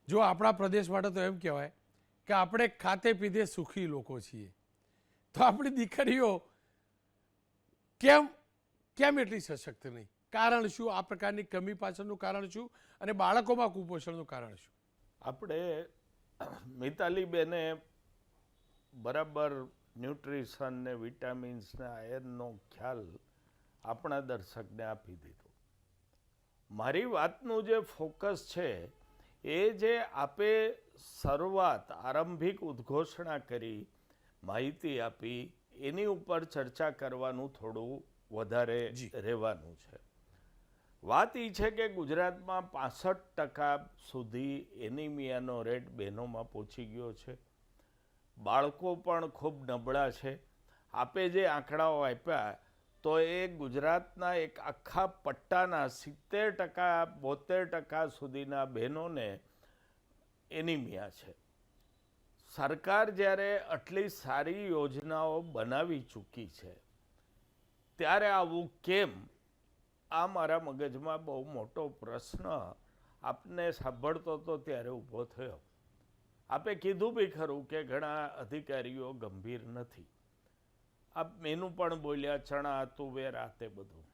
જો આપણા પ્રદેશ માટે તો એમ કહેવાય કે આપણે ખાતે પીધે સુખી લોકો છીએ, તો આપણી દીકરીઓ કેમ કેમ એટલી સશક્ત નહીં? કારણ શું? આ પ્રકારની કમી પાછળનું કારણ શું? અને બાળકોમાં કુપોષણનું કારણ શું? આપણે મિતાલીબેને બરાબર ન્યુટ્રિશન ને વિટામિન્સ ને આયર્નનો ખ્યાલ આપણા દર્શકને આપી દીધો. મારી વાતનું જે ફોકસ છે એ જે આપે શરૂઆત આરંભિક ઉદ્ઘોષણા કરી, માહિતી આપી, એની ઉપર ચર્ચા કરવાનું થોડું વધારે રહેવાનું છે. વાત એ છે કે ગુજરાતમાં 65% સુધી એનિમિયાનો રેટ બહેનોમાં પહોંચી ગયો છે. બાળકો પણ ખૂબ નબળા છે. આપે જે આંકડાઓ આપ્યા તો એ ગુજરાતના એક આખા પટ્ટાના 70% 72% સુધીના બહેનોને એનિમિયા છે. સરકાર જ્યારે આટલી સારી યોજનાઓ બનાવી ચૂકી છે ત્યારે આવું કેમ? આ મારા મગજમાં બહુ મોટો પ્રશ્ન આપને સાંભળતો હતો ત્યારે ઊભો થયો. આપે કીધું બી ખરું કે ઘણા અધિકારીઓ ગંભીર નથી. આપ મેનુ પણ બોલ્યા, ચણા તુવેર આ તે બધું.